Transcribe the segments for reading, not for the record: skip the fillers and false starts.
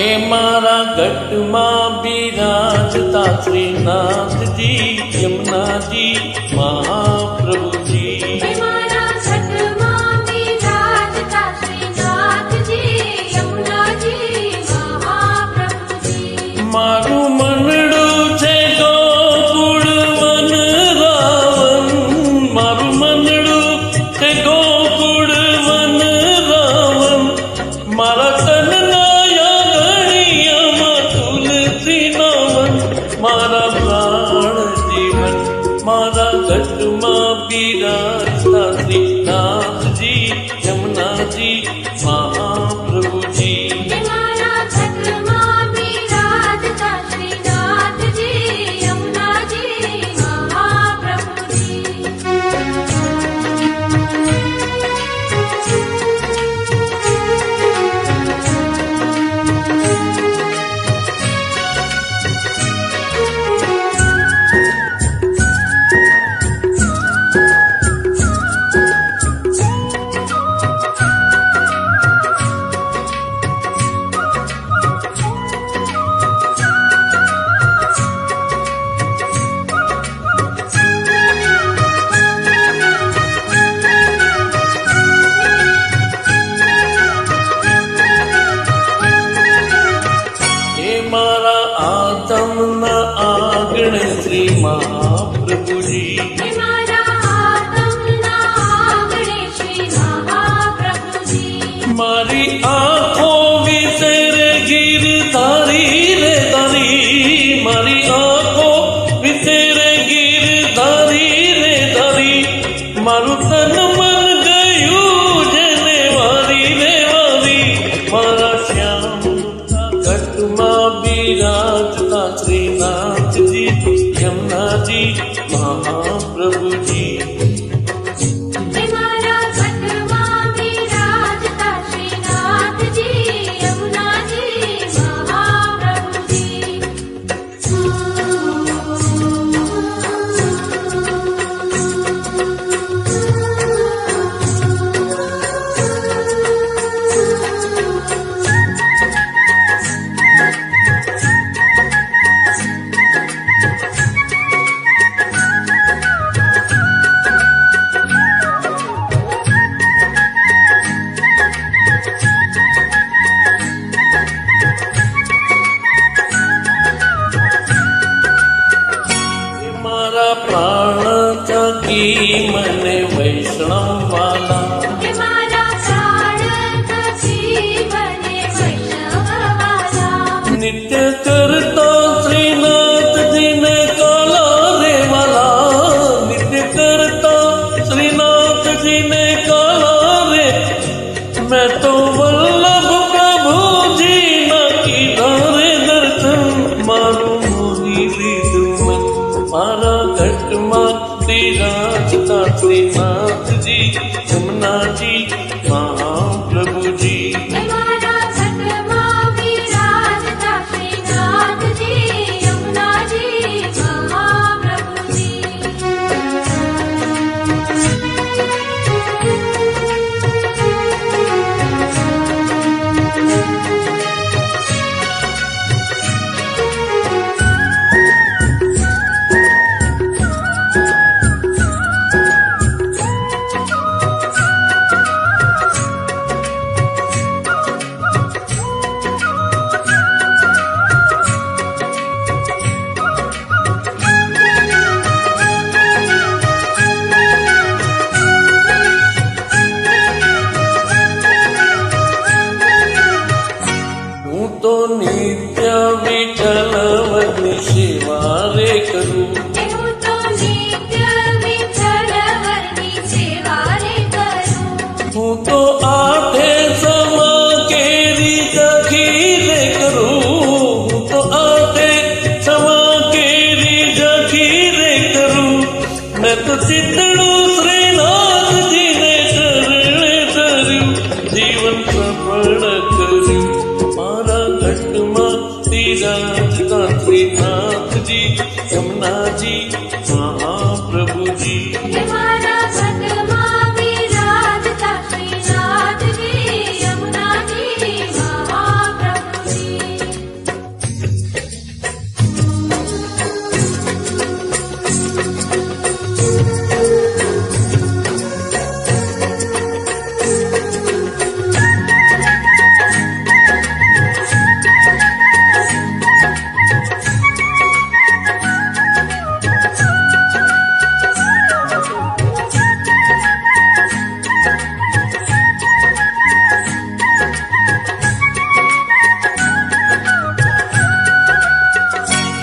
હે મારા ગઢમાં બિરાજતા શ્રીનાથજી યમુનાજી મહાપ્રભુજી. હે મારા ગઢમાં બિરાજતા શ્રીનાથજી યમુનાજી મહાપ્રભુજી. મારું મનડું છે ગોકુળ વનરાવન, મારું મનડું છે ગોકુળ વનરાવન. મારા તનના યાગણિયામાં તુલસીના વન, મારા પ્રાણ જીવન મારા ગઢમાં બિરાજતા શ્રીનાથજી યમુનાજી મહાપ્રભુજી. હે મારા ગઢમાં બિરાજતા શ્રીનાથજી યમુનાજી મહાપ્રભુજી. મારા આતમના આંગણ શ્રી મહાપ્રભુજી. હે મારા આતમના આંગણે શ્રી મહાપ્રભુજી. મારી આંખો વિસરે ગીરધારી રે તારી, મારી આંખો વિસરે ગીરધારી રે તારી. મારું તન મન ગયું જેને વારી રે વારી. મારા શ્યામ ગઢમાં બિરાજતા શ્રીનાથજી યમુનાજી મહાપ્રભુજી. હે મારા ગઢમાં બિરાજતા શ્રીનાથજી યમુનાજી મહાપ્રભુજી. મારા પ્રાણ થકી મને વૈષ્ણવ વાલા. હે મારા પ્રાણ થકી મને વૈષ્ણવવાલા. નિત્ય કરતા શ્રીનાથજીને કાલા રે વાલા. નિત્ય કરતા શ્રીનાથજીને કાલા રે. મેં તો વલ્લભ પ્રભુજીના કીધા રે દર્શન. મારું મોહી લીધું મન મારા ઘટમાં બિરાજતા શ્રીનાથજી યમુનાજી મહાપ્રભુજી. હે મારા ગઢમાં બિરાજતા શ્રીનાથજી યમુનાજી મહાપ્રભુજી. હું તો નિત્ય વિઠ્ઠલવની સેવા રે કરું. હે હું તો નિત્ય વિઠ્ઠલવરની સેવા રે કરું. હું તો આઠે સમા કેરી જખી રે કરું. હું તો આઠે સમા કેરી જખી રે કરું. મેં તો ચિતડું શ્રીનાથજીને શરણે ધર્યું. જીવન સફળ કર્યું મારા ઘટમાં બિરાજતા શ્રીનાથજી યમુનાજી મહાપ્રભુજી. હે મારા ગઢમાં બિરાજતા શ્રીનાથજી યમુનાજી મહાપ્રભુજી.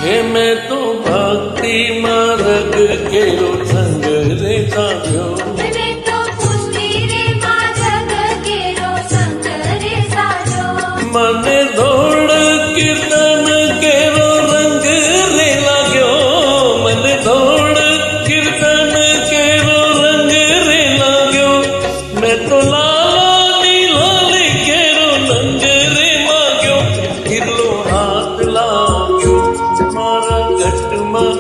હે મેં તો ભક્તિમાં રગ કેરો સંગ રે સાધ્યો મને તો પુષ્ટિ રે માં જગ કેરો સંગ રે સાજો મને ધોળ કીર્તન કેરો રંગ રે લાગ્યો મને ધોળ કીર્તન કેરો રંગ રે લાગ્યો મેં તો લાલાની લાલી કેરો નંગ રે માગ્યો કિરલો હાથ લાગ્યો મારા ઘટમાં